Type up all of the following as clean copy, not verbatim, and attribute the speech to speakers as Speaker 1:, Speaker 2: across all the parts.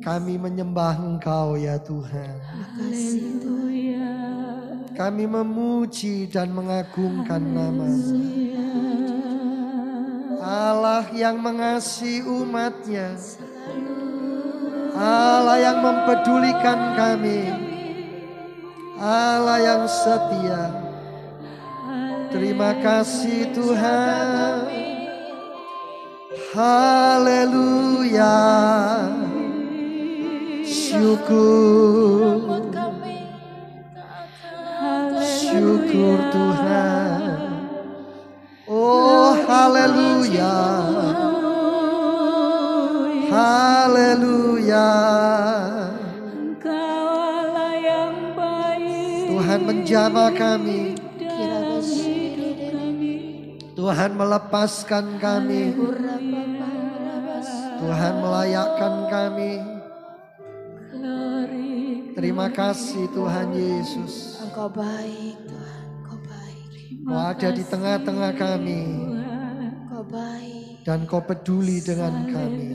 Speaker 1: Kami menyembah Engkau ya Tuhan.
Speaker 2: Haleluya.
Speaker 1: Kami memuji dan mengagungkan nama-Mu. Allah yang mengasihi umat-Nya. Allah yang mempedulikan kami. Allah yang setia. Terima kasih Tuhan. Haleluya. Syukur. Syukur Tuhan. Oh haleluya. Haleluya.
Speaker 2: Engkau Allah yang baik.
Speaker 1: Tuhan menjamah kami. Tuhan melepaskan kami. Tuhan melayakkan kami. Terima kasih Tuhan Yesus.
Speaker 3: Engkau baik Tuhan, Engkau baik.
Speaker 1: Kau ada di tengah-tengah kami.
Speaker 3: Engkau baik.
Speaker 1: Dan Kau peduli dengan kami.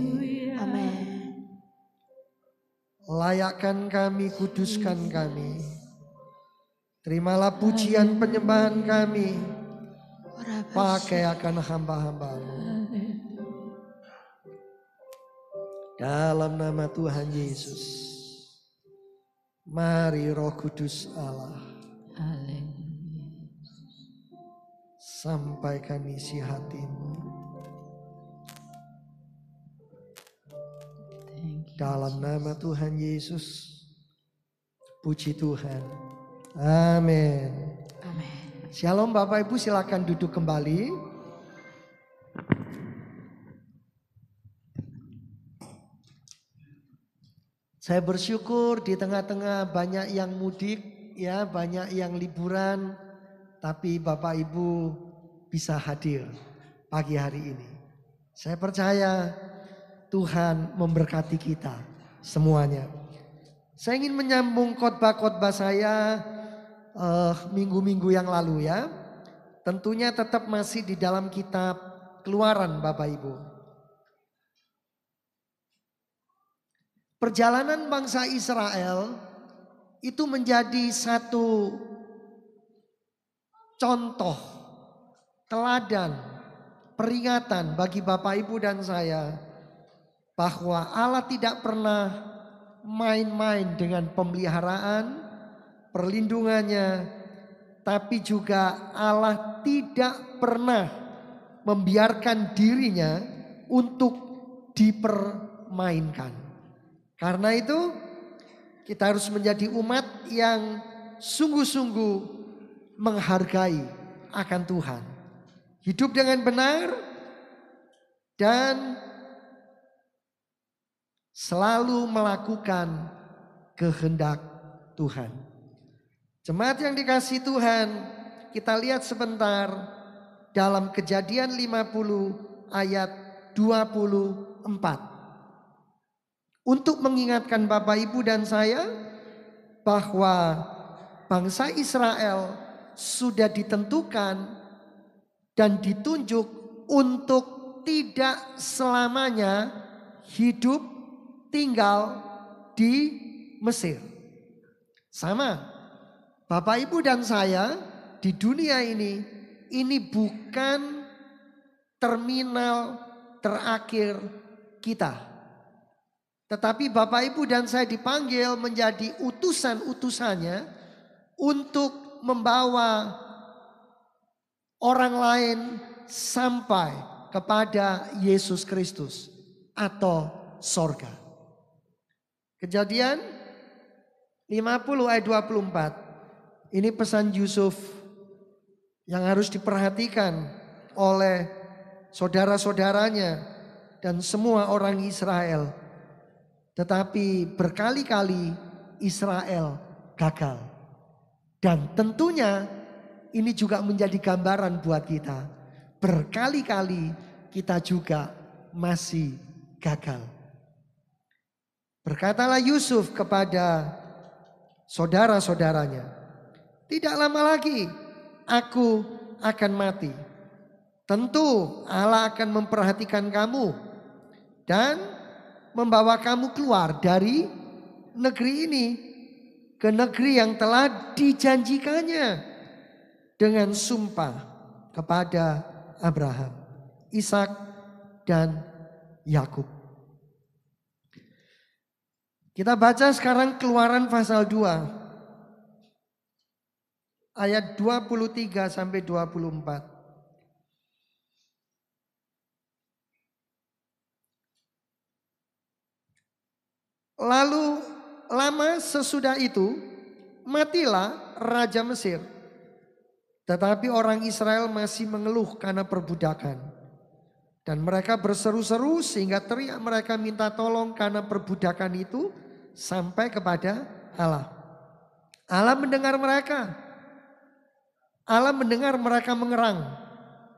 Speaker 3: Amin.
Speaker 1: Layakkan kami, kuduskan kami. Terimalah pujian penyembahan kami. Pakai akan hamba-hamba-Mu. Dalam nama Tuhan Yesus. Mari Roh Kudus Allah. Sampaikan isi hati-Mu. Dalam nama Tuhan Yesus. Puji Tuhan. Amin.
Speaker 3: Amin.
Speaker 1: Shalom Bapak Ibu, silakan duduk kembali. Saya bersyukur di tengah-tengah banyak yang mudik, ya, banyak yang liburan, tapi Bapak Ibu bisa hadir pagi hari ini. Saya percaya Tuhan memberkati kita semuanya. Saya ingin menyambung khotbah-khotbah saya minggu-minggu yang lalu ya. Tentunya tetap masih di dalam kitab Keluaran Bapak Ibu. Perjalanan bangsa Israel itu menjadi satu contoh, teladan, peringatan bagi Bapak Ibu dan saya bahwa Allah tidak pernah main-main dengan pemeliharaan, perlindungannya, tapi juga Allah tidak pernah membiarkan dirinya untuk dipermainkan. Karena itu kita harus menjadi umat yang sungguh-sungguh menghargai akan Tuhan. Hidup dengan benar dan selalu melakukan kehendak Tuhan. Jemaat yang dikasihi Tuhan, kita lihat sebentar dalam Kejadian 50 ayat 24. Untuk mengingatkan Bapak Ibu dan saya bahwa bangsa Israel sudah ditentukan dan ditunjuk untuk tidak selamanya hidup tinggal di Mesir. Sama, Bapak Ibu dan saya di dunia ini bukan terminal terakhir kita. Tetapi Bapak Ibu dan saya dipanggil menjadi utusan-utusannya untuk membawa orang lain sampai kepada Yesus Kristus atau sorga. Kejadian 50 ayat 24. Ini pesan Yusuf yang harus diperhatikan oleh saudara-saudaranya dan semua orang Israel. Tetapi berkali-kali Israel gagal. Dan tentunya ini juga menjadi gambaran buat kita. Berkali-kali kita juga masih gagal. Berkatalah Yusuf kepada saudara-saudaranya, tidak lama lagi aku akan mati. Tentu Allah akan memperhatikan kamu dan membawa kamu keluar dari negeri ini ke negeri yang telah dijanjikannya dengan sumpah kepada Abraham, Ishak, dan Yakub. Kita baca sekarang Keluaran pasal 2 ayat 23 sampai 24. Lalu lama sesudah itu matilah Raja Mesir. Tetapi orang Israel masih mengeluh karena perbudakan. Dan mereka berseru-seru sehingga teriak mereka minta tolong karena perbudakan itu sampai kepada Allah. Allah mendengar mereka. Allah mendengar mereka mengerang.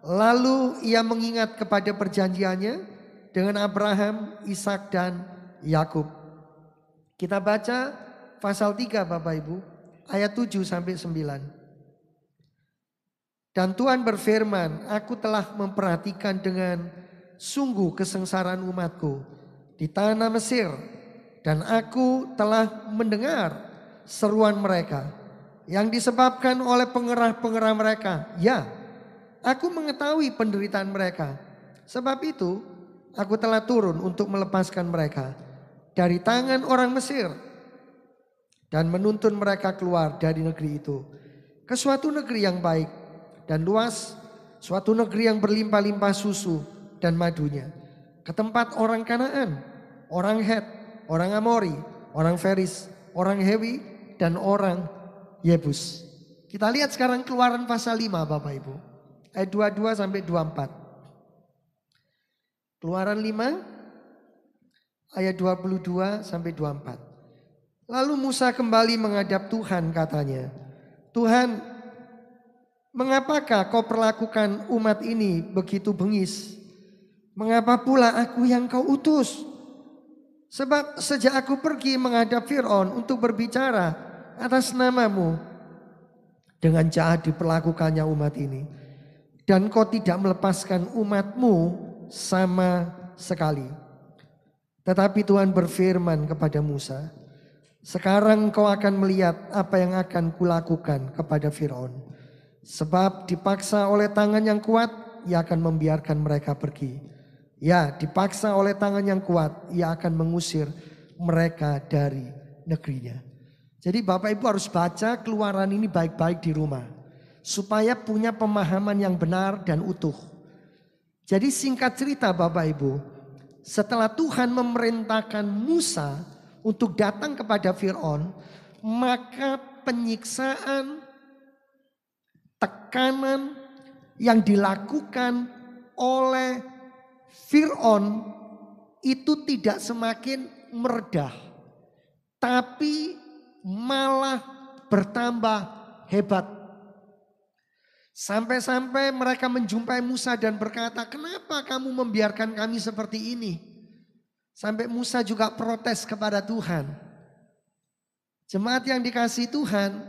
Speaker 1: Lalu ia mengingat kepada perjanjiannya dengan Abraham, Ishak, dan Yakub. Kita baca pasal 3 Bapak Ibu ayat 7 sampai 9. Dan Tuhan berfirman, aku telah memperhatikan dengan sungguh kesengsaraan umatku di tanah Mesir. Dan aku telah mendengar seruan mereka yang disebabkan oleh pengerah-pengerah mereka. Ya, aku mengetahui penderitaan mereka. Sebab itu aku telah turun untuk melepaskan mereka dari tangan orang Mesir dan menuntun mereka keluar dari negeri itu ke suatu negeri yang baik dan luas, suatu negeri yang berlimpah-limpah susu dan madunya, ke tempat orang Kanaan, orang Het, orang Amori, orang Feris, orang Hewi, dan orang Yebus. Kita lihat sekarang Keluaran pasal 5 Bapak Ibu, ayat 22 sampai 24. Keluaran 5 ayat 22 sampai 24. Lalu Musa kembali menghadap Tuhan, katanya, Tuhan, mengapakah kau perlakukan umat ini begitu bengis? Mengapa pula aku yang kau utus? Sebab sejak aku pergi menghadap Fir'aun untuk berbicara atas namamu, dengan jahat diperlakukannya umat ini. Dan kau tidak melepaskan umatmu sama sekali. Tetapi Tuhan berfirman kepada Musa, sekarang kau akan melihat apa yang akan kulakukan kepada Fir'aun. Sebab dipaksa oleh tangan yang kuat, ia akan membiarkan mereka pergi. Ya, dipaksa oleh tangan yang kuat, ia akan mengusir mereka dari negerinya. Jadi Bapak Ibu harus baca Keluaran ini baik-baik di rumah, supaya punya pemahaman yang benar dan utuh. Jadi singkat cerita Bapak Ibu, setelah Tuhan memerintahkan Musa untuk datang kepada Fir'aun, maka penyiksaan, tekanan yang dilakukan oleh Fir'aun itu tidak semakin meredah, tapi malah bertambah hebat. Sampai-sampai mereka menjumpai Musa dan berkata, kenapa kamu membiarkan kami seperti ini? Sampai Musa juga protes kepada Tuhan. Jemaat yang dikasihi Tuhan,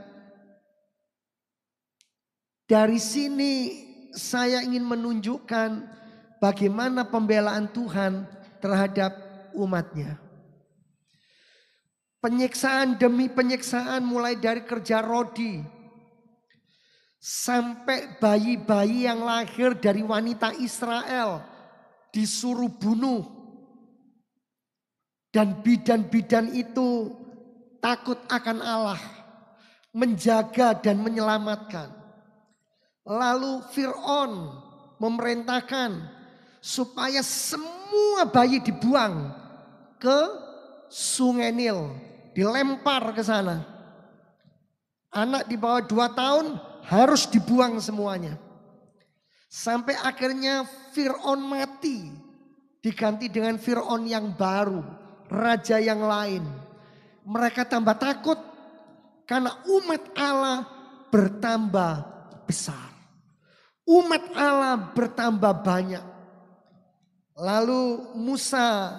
Speaker 1: dari sini saya ingin menunjukkan bagaimana pembelaan Tuhan terhadap umatnya. Penyiksaan demi penyiksaan, mulai dari kerja rodi sampai bayi-bayi yang lahir dari wanita Israel disuruh bunuh. Dan bidan-bidan itu takut akan Allah, menjaga dan menyelamatkan. Lalu Fir'aun memerintahkan supaya semua bayi dibuang ke Sungai Nil, dilempar ke sana. Anak di bawah 2 tahun harus dibuang semuanya. Sampai akhirnya Fir'aun mati, diganti dengan Fir'aun yang baru, raja yang lain. Mereka tambah takut karena umat Allah bertambah besar. Umat Allah bertambah banyak. Lalu Musa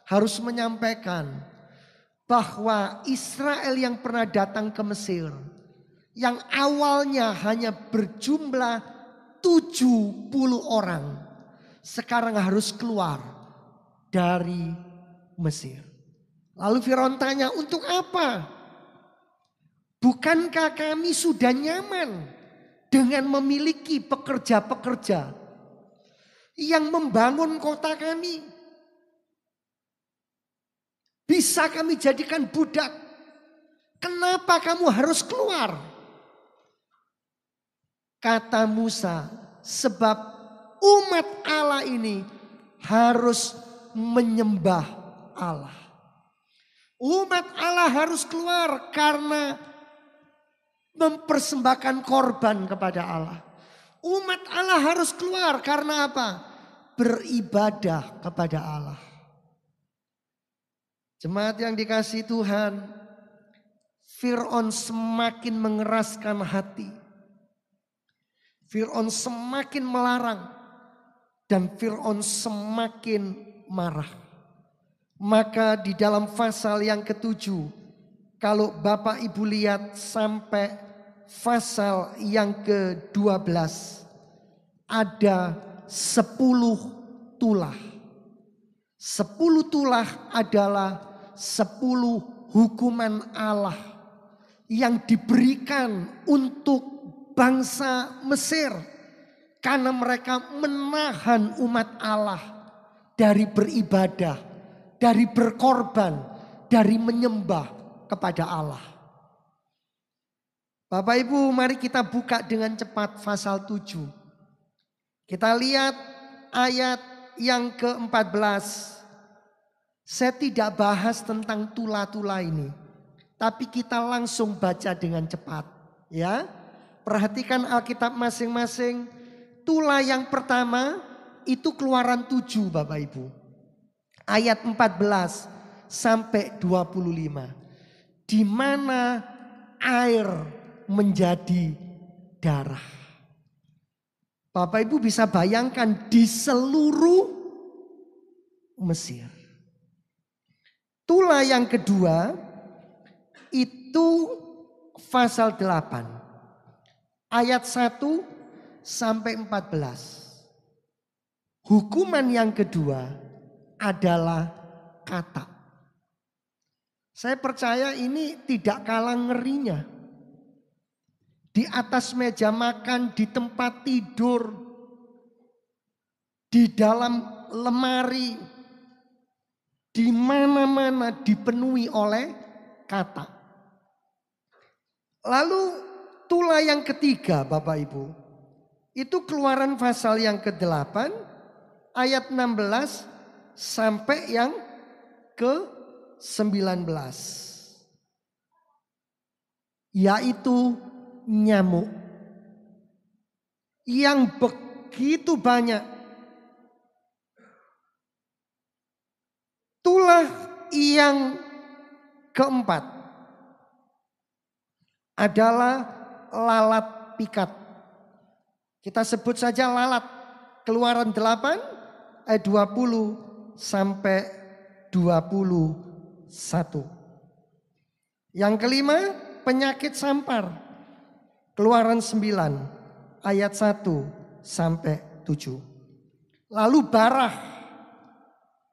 Speaker 1: harus menyampaikan bahwa Israel yang pernah datang ke Mesir, yang awalnya hanya berjumlah 70 orang, sekarang harus keluar dari Mesir. Lalu Firaun tanya, untuk apa? Bukankah kami sudah nyaman dengan memiliki pekerja-pekerja yang membangun kota kami? Bisa kami jadikan budak. Kenapa kamu harus keluar? Kata Musa, sebab umat Allah ini harus menyembah Allah. Umat Allah harus keluar karena mempersembahkan korban kepada Allah. Umat Allah harus keluar karena apa? Beribadah kepada Allah. Jemaat yang dikasihi Tuhan, Firaun semakin mengeraskan hati. Firaun semakin melarang dan Firaun semakin marah. Maka di dalam pasal yang ke-7, kalau Bapak Ibu lihat sampai pasal yang ke-12, ada 10 tulah. 10 tulah adalah 10 hukuman Allah yang diberikan untuk bangsa Mesir karena mereka menahan umat Allah dari beribadah, dari berkorban, dari menyembah kepada Allah. Bapak Ibu, mari kita buka dengan cepat pasal 7. Kita lihat ayat yang ke-14. Saya tidak bahas tentang tula-tula ini, tapi kita langsung baca dengan cepat, ya. Perhatikan Alkitab masing-masing. Tula yang pertama itu Keluaran 7, Bapak Ibu. Ayat 14 sampai 25. Di mana air menjadi darah. Bapak Ibu bisa bayangkan di seluruh Mesir. Tula yang kedua itu pasal 8. Ayat 1 sampai 14. Hukuman yang kedua adalah kata. Saya percaya ini tidak kalah ngerinya. Di atas meja makan, di tempat tidur, di dalam lemari, di mana-mana dipenuhi oleh kata. Lalu tula yang ketiga Bapak Ibu, itu Keluaran pasal yang ke-8 ayat 16 sampai yang ke-19. Yaitu nyamuk yang begitu banyak. Tulah yang keempat adalah lalat pikat. Kita sebut saja lalat. Keluaran 8 ayat 20 sampai 21. Yang kelima penyakit sampar. Keluaran 9 ayat 1 sampai 7. Lalu barah.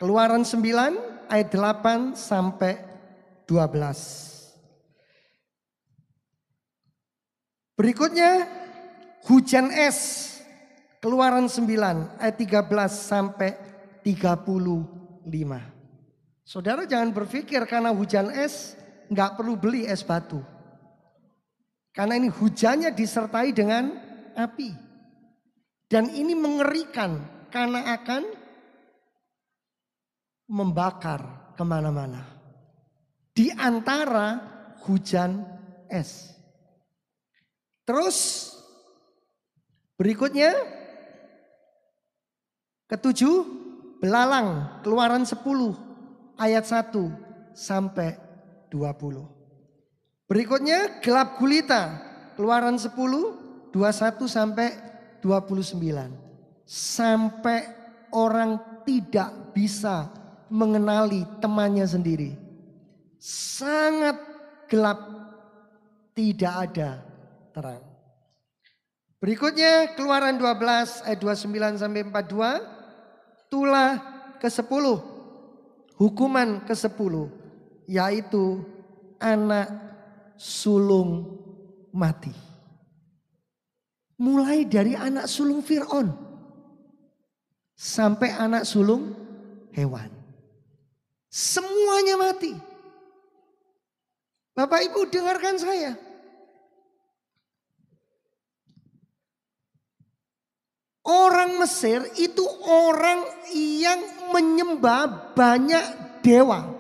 Speaker 1: Keluaran 9 ayat 8 sampai 12. Berikutnya hujan es. Keluaran 9 ayat 13 sampai 35. Saudara jangan berpikir karena hujan es nggak perlu beli es batu. Karena ini hujannya disertai dengan api. Dan ini mengerikan karena akan membakar kemana-mana. Di antara hujan es. Terus berikutnya ketujuh belalang. Keluaran 10 ayat 1 sampai 20. Berikutnya gelap gulita. Keluaran 10 21 sampai 29. Sampai orang tidak bisa mengenali temannya sendiri. Sangat gelap, tidak ada terang. Berikutnya Keluaran 12 ayat 29 sampai 42. Tulah ke-10. hukuman ke-10 yaitu anak sulung mati. Mulai dari anak sulung Fir'aun sampai anak sulung hewan. Semuanya mati. Bapak Ibu dengarkan saya. Orang Mesir itu orang yang menyembah banyak dewa.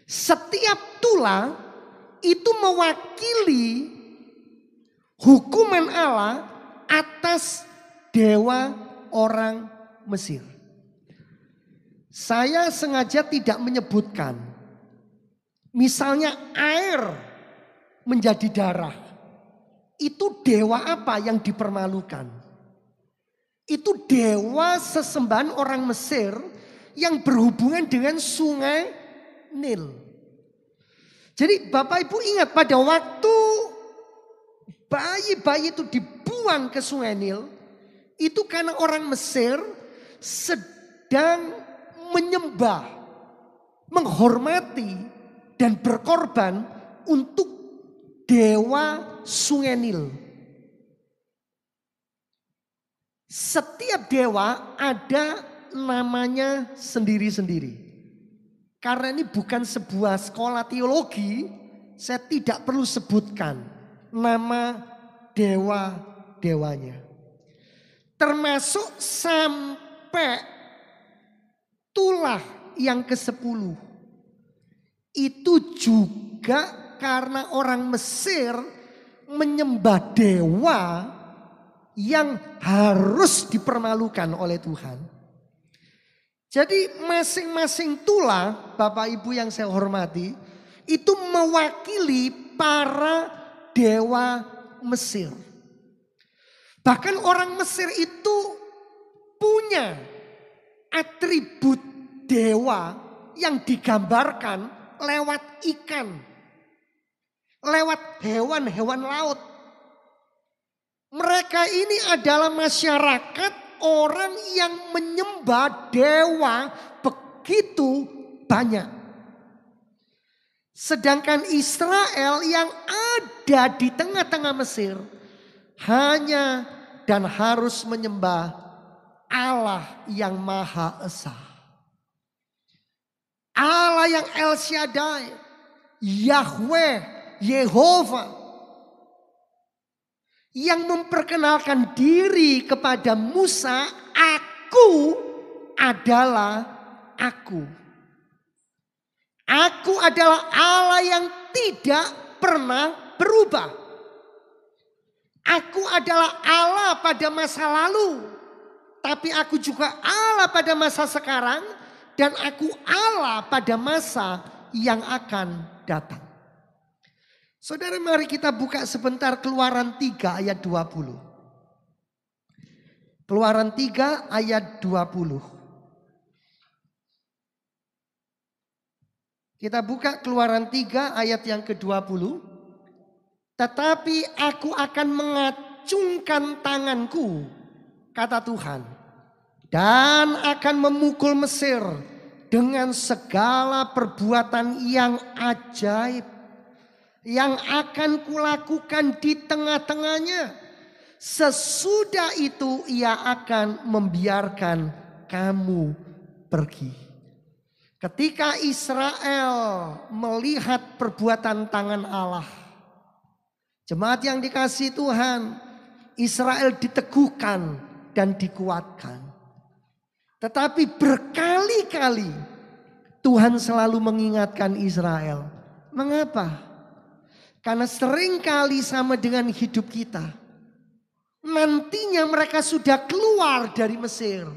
Speaker 1: Setiap tulah itu mewakili hukuman Allah atas dewa orang Mesir. Saya sengaja tidak menyebutkan. Misalnya air menjadi darah. Itu dewa apa yang dipermalukan? Itu dewa sesembahan orang Mesir yang berhubungan dengan sungai Nil. Jadi Bapak Ibu ingat pada waktu bayi-bayi itu dibuang ke sungai Nil. Itu karena orang Mesir sedang menyembah, menghormati dan berkorban untuk dewa sungai Nil. Setiap dewa ada namanya sendiri-sendiri. Karena ini bukan sebuah sekolah teologi, saya tidak perlu sebutkan nama dewa-dewanya. Termasuk sampai tulah yang ke-10. Itu juga karena orang Mesir menyembah dewa yang harus dipermalukan oleh Tuhan. Jadi masing-masing tulah, Bapak Ibu yang saya hormati, itu mewakili para dewa Mesir. Bahkan orang Mesir itu punya atribut dewa yang digambarkan lewat ikan, lewat hewan-hewan laut. Mereka ini adalah masyarakat orang yang menyembah dewa begitu banyak. Sedangkan Israel yang ada di tengah-tengah Mesir hanya dan harus menyembah Allah yang Maha Esa. Allah yang El Shaddai, Yahweh, Yehova. Yang memperkenalkan diri kepada Musa, aku adalah aku. Aku adalah Allah yang tidak pernah berubah. Aku adalah Allah pada masa lalu. Tapi aku juga Allah pada masa sekarang. Dan aku Allah pada masa yang akan datang. Saudara, mari kita buka sebentar Keluaran 3 ayat 20. Keluaran 3 ayat 20. Kita buka Keluaran 3 ayat yang ke-20. Tetapi aku akan mengacungkan tanganku, kata Tuhan, dan akan memukul Mesir dengan segala perbuatan yang ajaib yang akan kulakukan di tengah-tengahnya. Sesudah itu ia akan membiarkan kamu pergi. Ketika Israel melihat perbuatan tangan Allah, jemaat yang dikasihi Tuhan, Israel diteguhkan dan dikuatkan. Tetapi berkali-kali Tuhan selalu mengingatkan Israel. Mengapa? Karena seringkali sama dengan hidup kita. Nantinya mereka sudah keluar dari Mesir.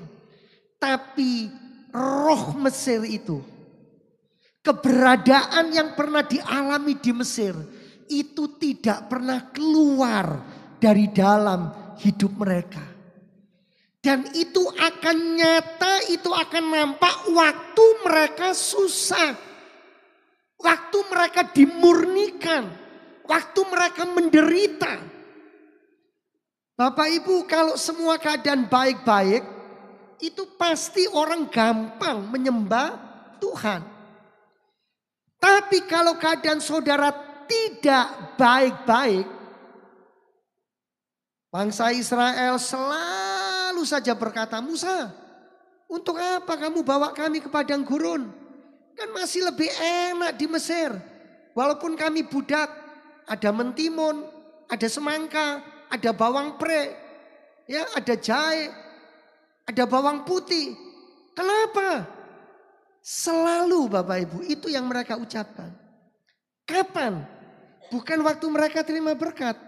Speaker 1: Tapi roh Mesir itu, keberadaan yang pernah dialami di Mesir, itu tidak pernah keluar dari dalam hidup mereka. Dan itu akan nyata, itu akan nampak waktu mereka susah. Waktu mereka dimurnikan. Waktu mereka menderita. Bapak Ibu, kalau semua keadaan baik-baik, itu pasti orang gampang menyembah Tuhan. Tapi kalau keadaan saudara tidak baik-baik, bangsa Israel selalu saja berkata, Musa, untuk apa kamu bawa kami ke padang gurun? Kan masih lebih enak di Mesir. Walaupun kami budak, ada mentimun, ada semangka, ada bawang pre, ya, ada jahe, ada bawang putih. Kenapa? Selalu Bapak Ibu itu yang mereka ucapkan. Kapan? Bukan waktu mereka terima berkat,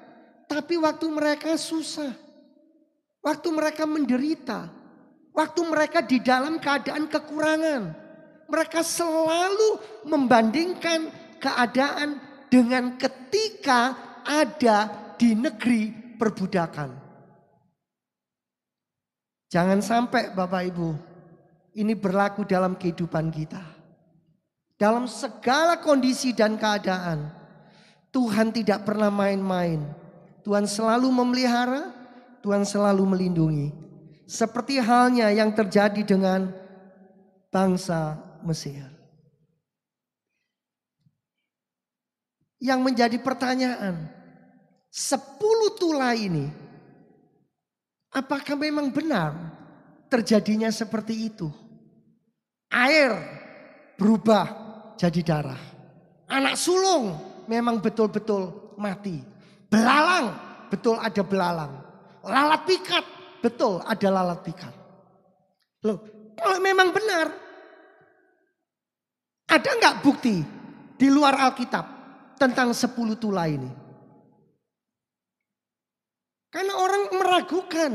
Speaker 1: tapi waktu mereka susah. Waktu mereka menderita. Waktu mereka di dalam keadaan kekurangan. Mereka selalu membandingkan keadaan dengan ketika ada di negeri perbudakan. Jangan sampai Bapak Ibu, ini berlaku dalam kehidupan kita. Dalam segala kondisi dan keadaan, Tuhan tidak pernah main-main. Tuhan selalu memelihara, Tuhan selalu melindungi. Seperti halnya yang terjadi dengan bangsa Mesir. Yang menjadi pertanyaan, 10 tulai ini, apakah memang benar terjadinya seperti itu? Air berubah jadi darah. Anak sulung memang betul-betul mati. Belalang, betul ada belalang. Lalat pikat, betul ada lalat pikat. Loh, kalau memang benar, ada nggak bukti di luar Alkitab tentang 10 tulai ini? Karena orang meragukan.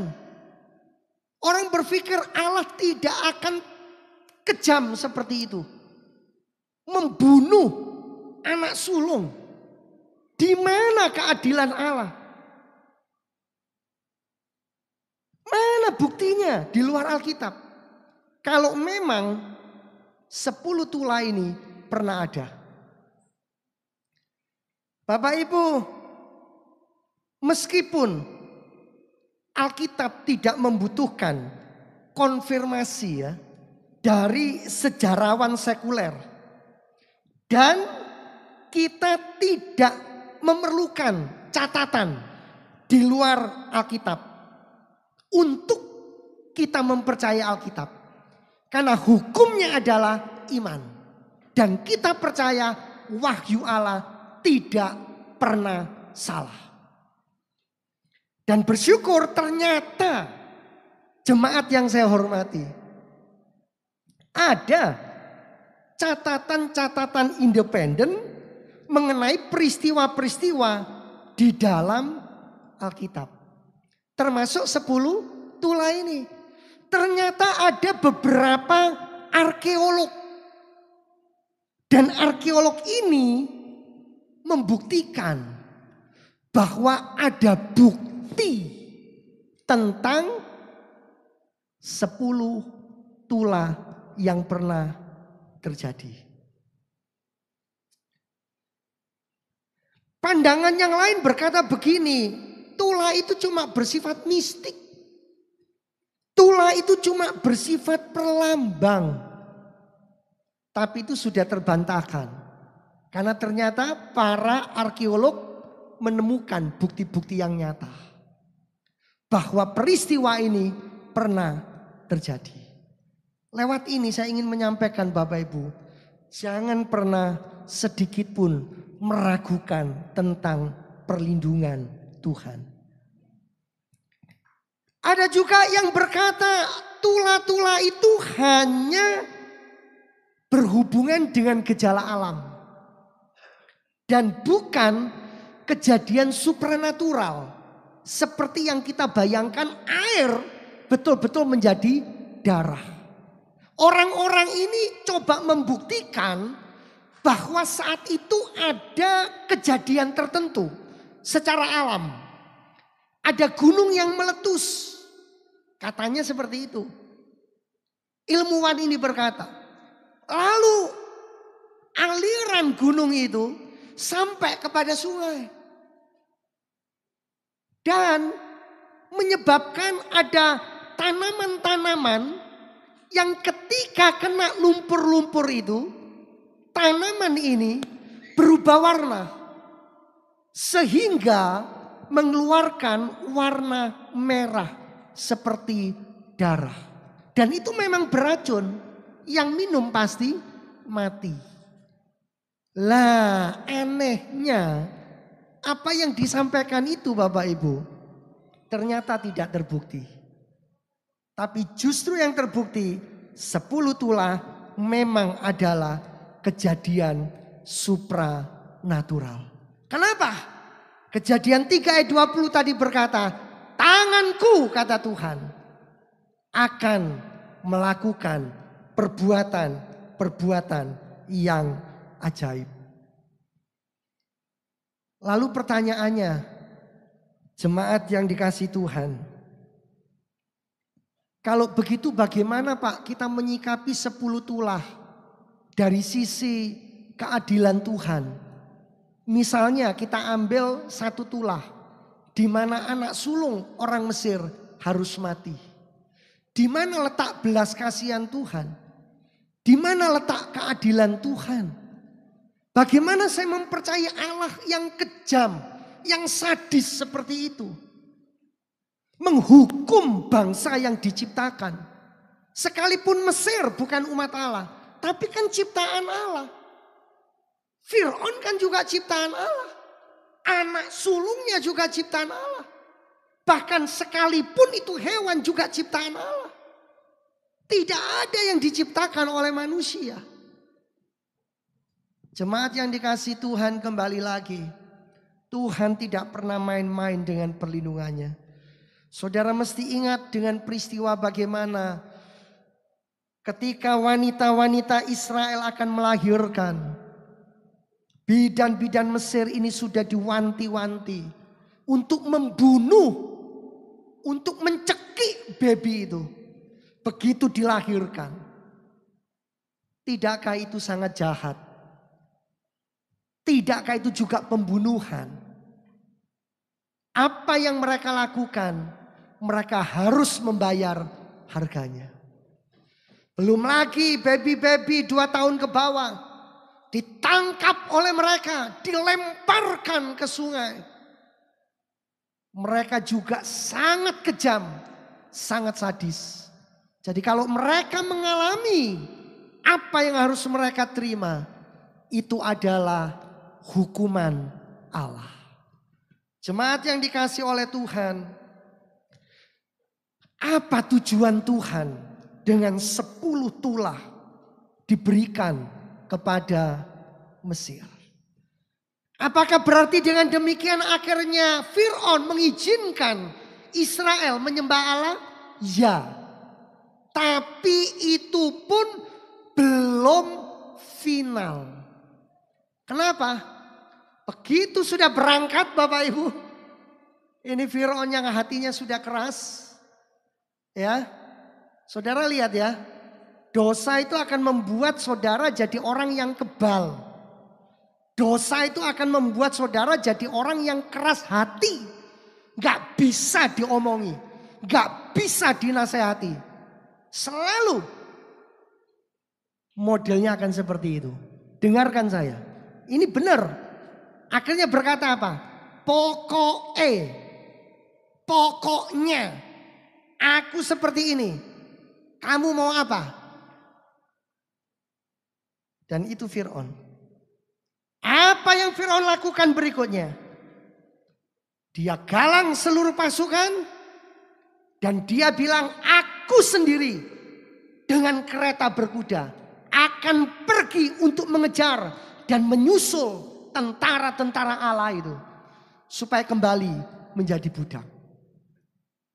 Speaker 1: Orang berpikir Allah tidak akan kejam seperti itu. Membunuh anak sulung. Di mana keadilan Allah? Mana buktinya di luar Alkitab? Kalau memang 10 tulai ini pernah ada. Bapak Ibu, meskipun Alkitab tidak membutuhkan konfirmasi ya dari sejarawan sekuler, dan kita tidak memerlukan catatan di luar Alkitab untuk kita mempercayai Alkitab. Karena hukumnya adalah iman. Dan kita percaya wahyu Allah tidak pernah salah. Dan bersyukur ternyata jemaat yang saya hormati, ada catatan-catatan independen mengenai peristiwa-peristiwa di dalam Alkitab. Termasuk 10 tulai ini. Ternyata ada beberapa arkeolog. Dan arkeolog ini membuktikan bahwa ada bukti tentang 10 tula yang pernah terjadi. Pandangan yang lain berkata begini, tula itu cuma bersifat mistik. Tula itu cuma bersifat perlambang. Tapi itu sudah terbantahkan. Karena ternyata para arkeolog menemukan bukti-bukti yang nyata. Bahwa peristiwa ini pernah terjadi. Lewat ini saya ingin menyampaikan Bapak Ibu. Jangan pernah sedikit pun meragukan tentang perlindungan Tuhan. Ada juga yang berkata tula-tula itu hanya berhubungan dengan gejala alam. Dan bukan kejadian supranatural. Seperti yang kita bayangkan air betul-betul menjadi darah. Orang-orang ini coba membuktikan bahwa saat itu ada kejadian tertentu secara alam. Ada gunung yang meletus. Katanya seperti itu. Ilmuwan ini berkata. Lalu aliran gunung itu sampai kepada sungai. Dan menyebabkan ada tanaman-tanaman yang ketika kena lumpur-lumpur itu, tanaman ini berubah warna. Sehingga mengeluarkan warna merah seperti darah. Dan itu memang beracun, yang minum pasti mati. Lah anehnya, apa yang disampaikan itu Bapak Ibu, ternyata tidak terbukti. Tapi justru yang terbukti 10 tulah memang adalah kejadian supranatural. Kenapa? Kejadian 3 ayat 20 tadi berkata, tanganku kata Tuhan akan melakukan perbuatan yang ajaib. Lalu pertanyaannya, jemaat yang dikasihi Tuhan, kalau begitu bagaimana Pak kita menyikapi 10 tulah dari sisi keadilan Tuhan? Misalnya kita ambil 1 tulah di mana anak sulung orang Mesir harus mati. Di mana letak belas kasihan Tuhan? Di mana letak keadilan Tuhan? Bagaimana saya mempercayai Allah yang kejam, yang sadis seperti itu? Menghukum bangsa yang diciptakan. Sekalipun Mesir bukan umat Allah, tapi kan ciptaan Allah. Fir'aun kan juga ciptaan Allah. Anak sulungnya juga ciptaan Allah. Bahkan sekalipun itu hewan juga ciptaan Allah. Tidak ada yang diciptakan oleh manusia. Jemaat yang dikasihi Tuhan, kembali lagi. Tuhan tidak pernah main-main dengan perlindungannya. Saudara mesti ingat dengan peristiwa bagaimana ketika wanita-wanita Israel akan melahirkan. Bidan-bidan Mesir ini sudah diwanti-wanti untuk membunuh, untuk mencekik baby itu. Begitu dilahirkan. Tidakkah itu sangat jahat? Tidakkah itu juga pembunuhan? Apa yang mereka lakukan? Mereka harus membayar harganya. Belum lagi baby-baby 2 tahun ke bawah ditangkap oleh mereka, dilemparkan ke sungai. Mereka juga sangat kejam, sangat sadis. Jadi kalau mereka mengalami apa yang harus mereka terima, itu adalah hukuman Allah. Jemaat yang dikasihi oleh Tuhan, apa tujuan Tuhan dengan 10 tulah diberikan kepada Mesir? Apakah berarti dengan demikian akhirnya Fir'aun mengizinkan Israel menyembah Allah? Ya. Tapi itu pun belum final. Kenapa? Begitu sudah berangkat Bapak Ibu. Ini Fir'aun yang hatinya sudah keras. Ya. Saudara lihat ya. Dosa itu akan membuat saudara jadi orang yang kebal. Dosa itu akan membuat saudara jadi orang yang keras hati. Gak bisa diomongi. Gak bisa dinasehati. Selalu modelnya akan seperti itu. Dengarkan saya. Ini benar. Akhirnya berkata apa? Pokoknya aku seperti ini. Kamu mau apa? Dan itu Fir'aun. Apa yang Fir'aun lakukan berikutnya? Dia galang seluruh pasukan. Dan dia bilang, aku sendiri dengan kereta berkuda akan pergi untuk mengejar dan menyusul tentara-tentara Allah itu. Supaya kembali menjadi budak.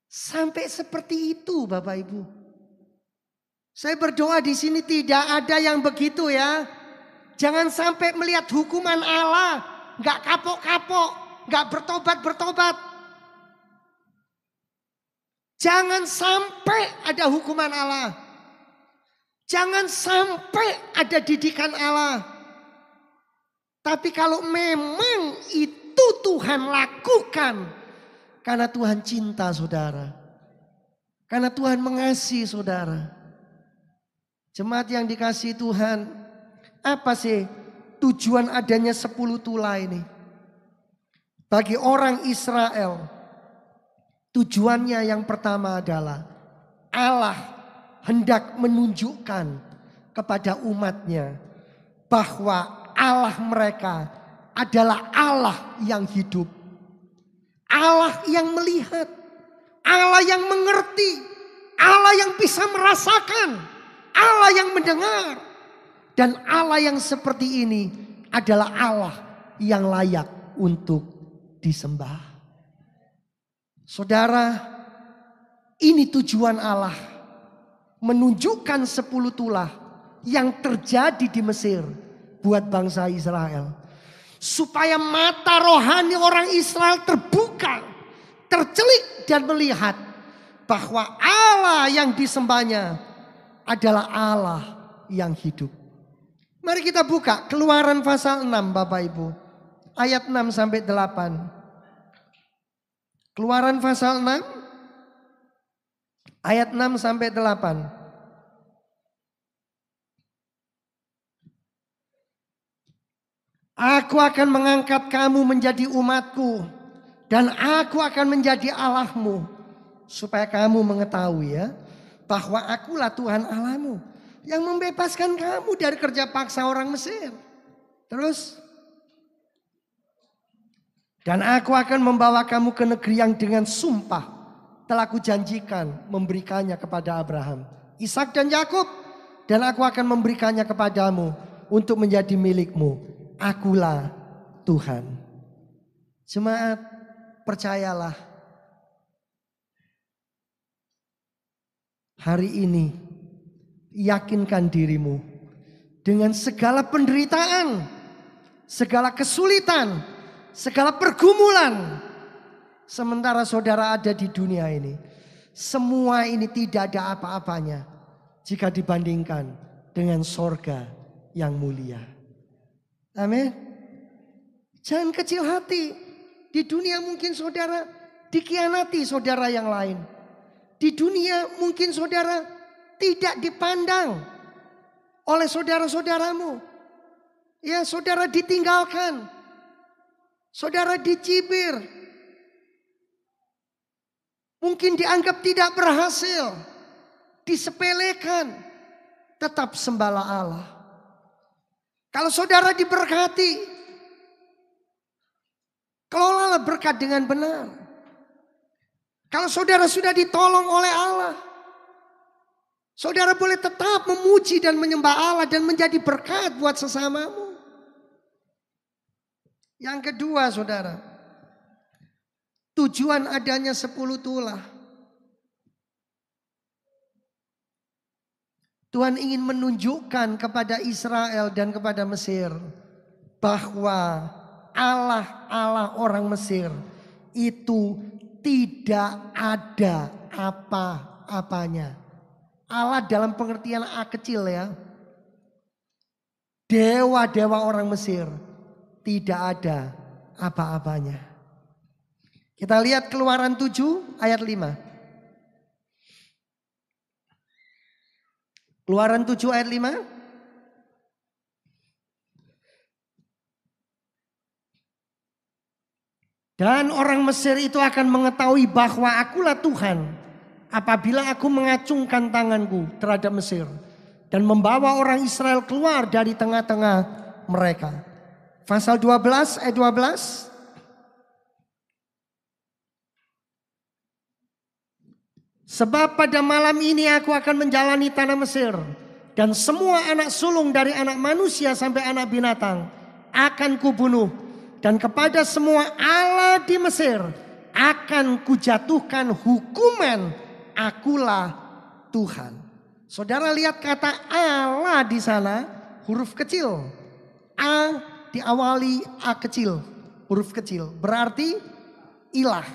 Speaker 1: Sampai seperti itu Bapak Ibu. Saya berdoa di sini tidak ada yang begitu ya. Jangan sampai melihat hukuman Allah. Gak kapok-kapok. Gak bertobat-bertobat. Jangan sampai ada hukuman Allah. Jangan sampai ada didikan Allah. Tapi kalau memang itu Tuhan lakukan. Karena Tuhan cinta saudara. Karena Tuhan mengasihi saudara. Jemaat yang dikasihi Tuhan, apa sih tujuan adanya 10 tulah ini? Bagi orang Israel, tujuannya yang pertama adalah Allah hendak menunjukkan kepada umatnya bahwa Allah mereka adalah Allah yang hidup. Allah yang melihat, Allah yang mengerti, Allah yang bisa merasakan, Allah yang mendengar. Dan Allah yang seperti ini adalah Allah yang layak untuk disembah. Saudara, ini tujuan Allah. Menunjukkan 10 tulah yang terjadi di Mesir buat bangsa Israel. Supaya mata rohani orang Israel terbuka, tercelik dan melihat bahwa Allah yang disembahnya adalah Allah yang hidup. Mari kita buka Keluaran pasal 6 Bapak Ibu. Ayat 6 sampai 8. Keluaran pasal 6 ayat 6 sampai 8. Aku akan mengangkat kamu menjadi umatku dan aku akan menjadi Allahmu, supaya kamu mengetahui ya bahwa akulah Tuhan Allahmu yang membebaskan kamu dari kerja paksa orang Mesir. Terus, dan aku akan membawa kamu ke negeri yang dengan sumpah telah kujanjikan memberikannya kepada Abraham, Ishak dan Yakub, dan aku akan memberikannya kepadamu untuk menjadi milikmu. Akulah Tuhan. Jemaat, percayalah, hari ini yakinkan dirimu dengan segala penderitaan, segala kesulitan, segala pergumulan. Sementara saudara ada di dunia ini, semua ini tidak ada apa-apanya jika dibandingkan dengan sorga yang mulia. Amin. Jangan kecil hati. Di dunia mungkin saudara dikhianati saudara yang lain. Di dunia mungkin saudara tidak dipandang oleh saudara-saudaramu. Ya, saudara ditinggalkan. Saudara dicibir. Mungkin dianggap tidak berhasil. Disepelekan. Tetap sembahlah Allah. Kalau saudara diberkati, kelolalah berkat dengan benar. Kalau saudara sudah ditolong oleh Allah, saudara boleh tetap memuji dan menyembah Allah dan menjadi berkat buat sesamamu. Yang kedua saudara, tujuan adanya 10 tulah. Tuhan ingin menunjukkan kepada Israel dan kepada Mesir bahwa Allah orang Mesir itu tidak ada apa-apanya. Allah dalam pengertian A kecil ya. Dewa-dewa orang Mesir tidak ada apa-apanya. Kita lihat Keluaran 7 ayat 5. Keluaran 7 ayat 5. Dan orang Mesir itu akan mengetahui bahwa akulah Tuhan apabila aku mengacungkan tanganku terhadap Mesir dan membawa orang Israel keluar dari tengah-tengah mereka. Pasal 12 ayat 12. Sebab pada malam ini aku akan menjalani tanah Mesir, dan semua anak sulung dari anak manusia sampai anak binatang akan kubunuh, dan kepada semua Allah di Mesir akan kujatuhkan hukuman. Akulah Tuhan. Saudara lihat kata Allah di sana, huruf kecil. A diawali A kecil, huruf kecil. Berarti ilah,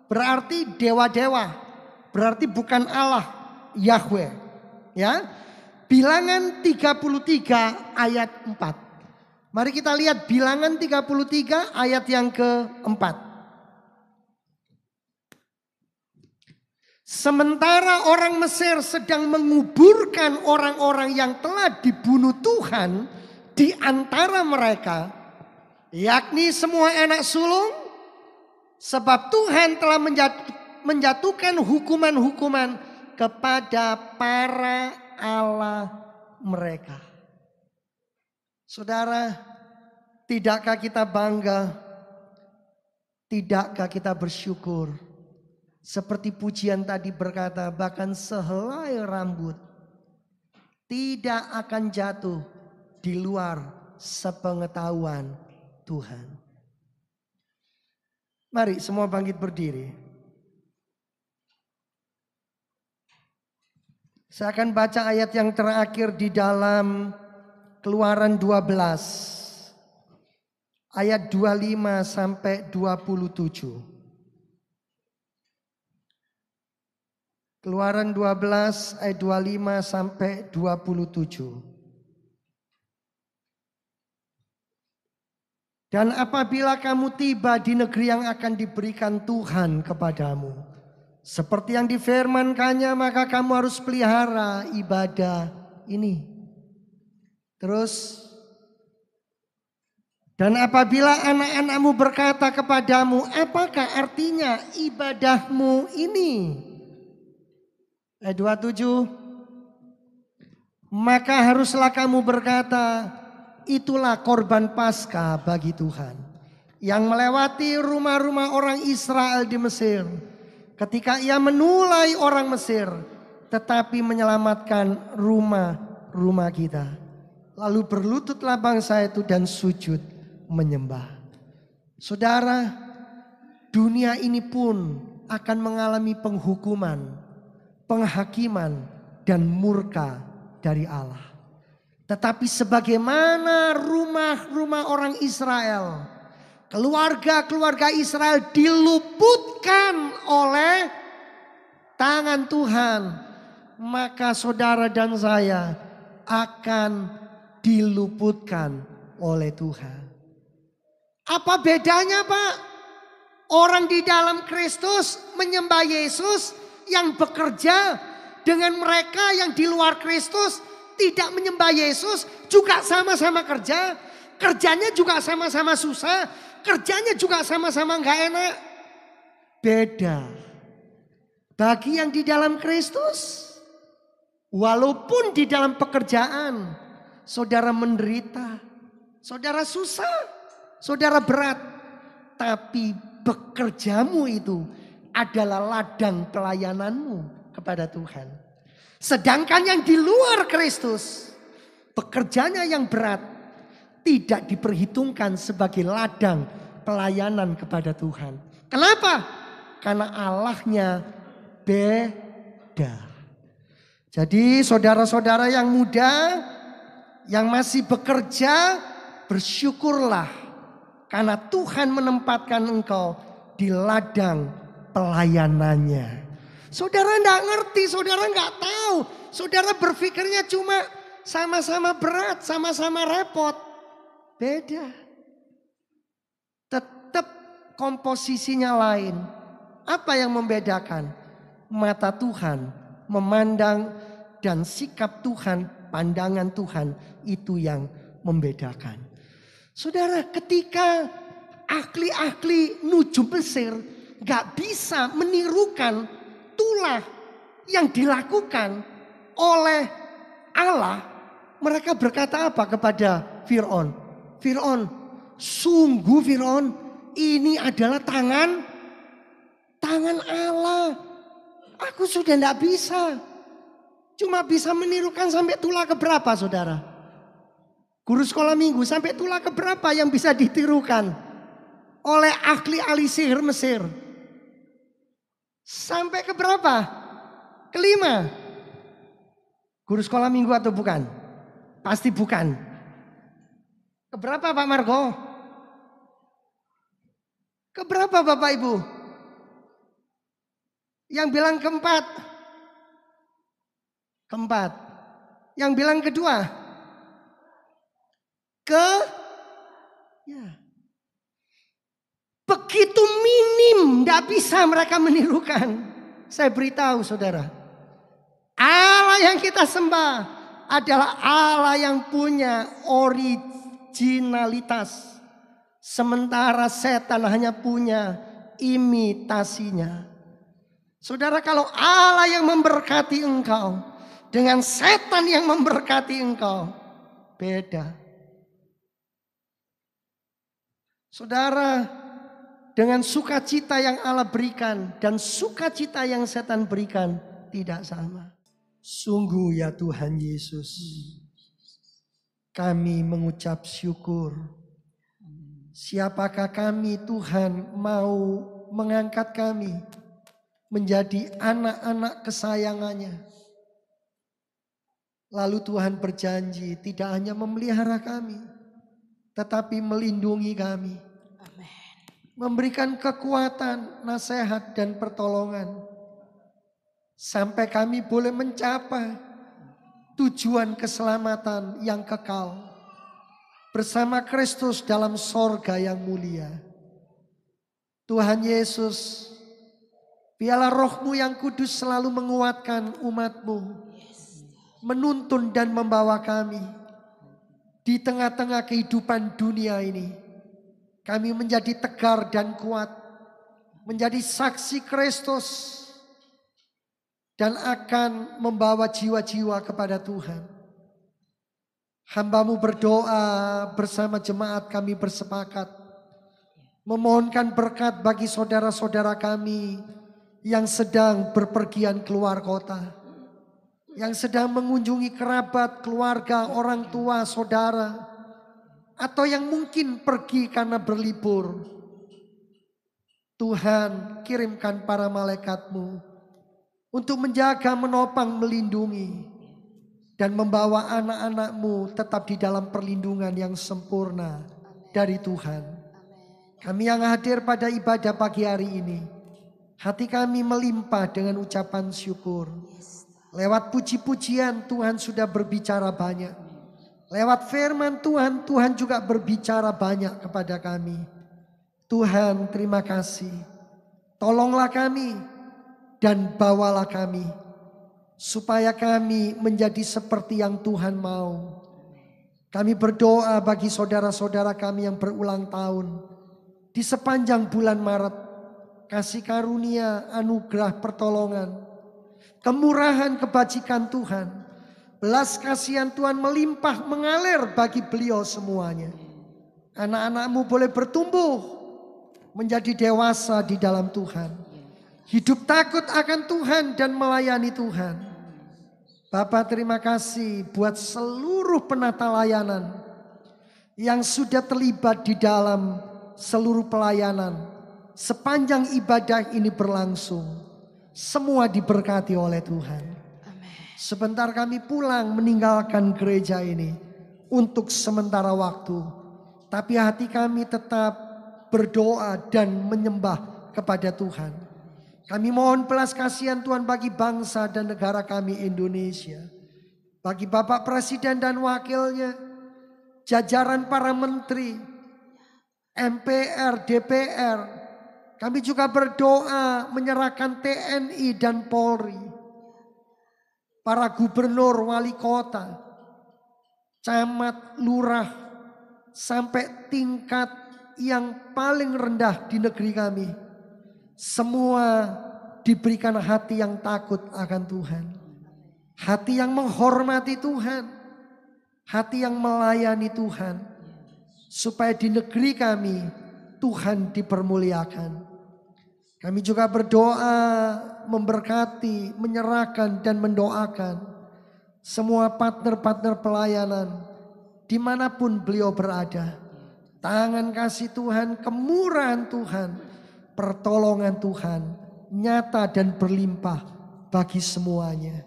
Speaker 1: berarti dewa-dewa. Berarti bukan Allah, Yahweh. Ya. Bilangan 33 ayat 4. Mari kita lihat Bilangan 33 ayat yang keempat. Sementara orang Mesir sedang menguburkan orang-orang yang telah dibunuh Tuhan di antara mereka, yakni semua anak sulung, sebab Tuhan telah menjatuhkan hukuman-hukuman kepada para Allah mereka. Saudara, tidakkah kita bangga? Tidakkah kita bersyukur? Seperti pujian tadi berkata, bahkan sehelai rambut tidak akan jatuh di luar sepengetahuan Tuhan. Mari semua bangkit berdiri. Saya akan baca ayat yang terakhir di dalam Keluaran 12. Ayat 25 sampai 27. Keluaran 12 ayat 25 sampai 27. Dan apabila kamu tiba di negeri yang akan diberikan Tuhan kepadamu, seperti yang difirmankannya, maka kamu harus pelihara ibadah ini. Terus, dan apabila anak-anakmu berkata kepadamu, apakah artinya ibadahmu ini? Ayat 27. Maka haruslah kamu berkata, itulah korban Paskah bagi Tuhan, yang melewati rumah-rumah orang Israel di Mesir, ketika ia menulai orang Mesir, tetapi menyelamatkan rumah-rumah kita. Lalu berlututlah bangsa itu dan sujud menyembah. Saudara, dunia ini pun akan mengalami penghukuman, penghakiman dan murka dari Allah. Tetapi sebagaimana rumah-rumah orang Israel, keluarga-keluarga Israel diluputkan oleh tangan Tuhan, maka saudara dan saya akan diluputkan oleh Tuhan. Apa bedanya, Pak? Orang di dalam Kristus menyembah Yesus yang bekerja dengan mereka yang di luar Kristus tidak menyembah Yesus juga sama-sama kerja. Kerjanya juga sama-sama susah. Kerjanya juga sama-sama gak enak. Beda. Bagi yang di dalam Kristus, walaupun di dalam pekerjaan saudara menderita, saudara susah, saudara berat, tapi bekerjamu itu adalah ladang pelayananmu kepada Tuhan. Sedangkan yang di luar Kristus, pekerjanya yang berat tidak diperhitungkan sebagai ladang pelayanan kepada Tuhan. Kenapa? Karena Allahnya beda. Jadi saudara-saudara yang muda, yang masih bekerja, bersyukurlah karena Tuhan menempatkan engkau di ladang pelayanannya. Saudara enggak ngerti, saudara enggak tahu. Saudara berpikirnya cuma sama-sama berat, sama-sama repot. Beda. Tetap komposisinya lain. Apa yang membedakan? Mata Tuhan memandang dan sikap Tuhan, pandangan Tuhan itu yang membedakan. Saudara, ketika ahli-ahli nujum Mesir gak bisa menirukan tulah yang dilakukan oleh Allah, mereka berkata apa kepada Fir'aun? Fir'aun, sungguh Fir'aun, ini adalah tangan Allah. Aku sudah tidak bisa. Cuma bisa menirukan sampai tulah keberapa, saudara? Guru sekolah minggu, sampai tulah keberapa yang bisa ditirukan oleh ahli sihir Mesir? Sampai ke berapa? Kelima. Guru sekolah minggu atau bukan? Pasti bukan. Keberapa Pak Margo? Keberapa Bapak Ibu? Yang bilang keempat. Keempat. Yang bilang kedua. Ya. Begitu minim, tidak bisa mereka menirukan. Saya beritahu saudara, Allah yang kita sembah adalah Allah yang punya originalitas. Sementara setan hanya punya imitasinya. Saudara, kalau Allah yang memberkati engkau dengan setan yang memberkati engkau, beda. Saudara, dengan sukacita yang Allah berikan dan sukacita yang setan berikan tidak sama. Sungguh ya Tuhan Yesus, kami mengucap syukur. Siapakah kami, Tuhan, mau mengangkat kami menjadi anak-anak kesayangannya. Lalu Tuhan berjanji tidak hanya memelihara kami, tetapi melindungi kami. Memberikan kekuatan, nasihat, dan pertolongan. Sampai kami boleh mencapai tujuan keselamatan yang kekal. Bersama Kristus dalam sorga yang mulia. Tuhan Yesus, biarlah roh-Mu yang kudus selalu menguatkan umat-Mu. Menuntun dan membawa kami di tengah-tengah kehidupan dunia ini. Kami menjadi tegar dan kuat. Menjadi saksi Kristus. Dan akan membawa jiwa-jiwa kepada Tuhan. Hamba-Mu berdoa bersama jemaat kami bersepakat. Memohonkan berkat bagi saudara-saudara kami yang sedang berpergian keluar kota. Yang sedang mengunjungi kerabat, keluarga, orang tua, saudara. Atau yang mungkin pergi karena berlibur. Tuhan, kirimkan para malaikat-Mu untuk menjaga, menopang, melindungi. Dan membawa anak-anak-Mu tetap di dalam perlindungan yang sempurna dari Tuhan. Kami yang hadir pada ibadah pagi hari ini, hati kami melimpah dengan ucapan syukur. Lewat puji-pujian Tuhan sudah berbicara banyak. Lewat firman Tuhan, Tuhan juga berbicara banyak kepada kami. Tuhan, terima kasih. Tolonglah kami dan bawalah kami. Supaya kami menjadi seperti yang Tuhan mau. Kami berdoa bagi saudara-saudara kami yang berulang tahun. Di sepanjang bulan Maret. Kasih karunia, anugerah, pertolongan. Kemurahan, kebajikan Tuhan. Belas kasihan Tuhan melimpah mengalir bagi beliau semuanya. Anak-anak-Mu boleh bertumbuh. Menjadi dewasa di dalam Tuhan. Hidup takut akan Tuhan dan melayani Tuhan. Bapak, terima kasih buat seluruh penata layanan yang sudah terlibat di dalam seluruh pelayanan. Sepanjang ibadah ini berlangsung, semua diberkati oleh Tuhan. Sebentar kami pulang meninggalkan gereja ini untuk sementara waktu. Tapi hati kami tetap berdoa dan menyembah kepada Tuhan. Kami mohon belas kasihan Tuhan bagi bangsa dan negara kami Indonesia. Bagi Bapak Presiden dan Wakilnya, jajaran para menteri, MPR, DPR. Kami juga berdoa menyerahkan TNI dan Polri. Para gubernur, wali kota, camat, lurah, sampai tingkat yang paling rendah di negeri kami. Semua diberikan hati yang takut akan Tuhan. Hati yang menghormati Tuhan. Hati yang melayani Tuhan. Supaya di negeri kami Tuhan dipermuliakan. Kami juga berdoa, memberkati, menyerahkan dan mendoakan semua partner-partner pelayanan dimanapun beliau berada. Tangan kasih Tuhan, kemurahan Tuhan, pertolongan Tuhan nyata dan berlimpah bagi semuanya.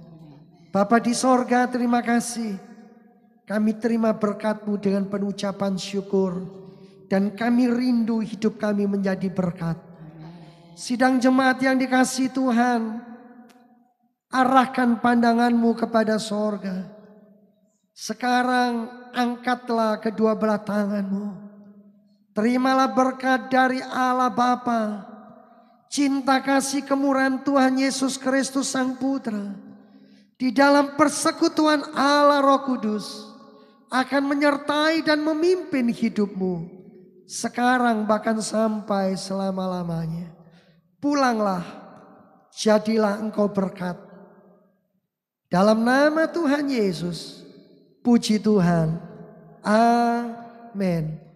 Speaker 1: Bapa di sorga, terima kasih. Kami terima berkat-Mu dengan penuh ucapan syukur. Dan kami rindu hidup kami menjadi berkat. Sidang jemaat yang dikasihi Tuhan, arahkan pandangan-Mu kepada sorga. Sekarang angkatlah kedua belah tangan-Mu. Terimalah berkat dari Allah Bapa, cinta kasih kemurahan Tuhan Yesus Kristus Sang Putra di dalam persekutuan Allah Roh Kudus akan menyertai dan memimpin hidupmu sekarang bahkan sampai selama-lamanya. Pulanglah, jadilah engkau berkat. Dalam nama Tuhan Yesus, puji Tuhan. Amin.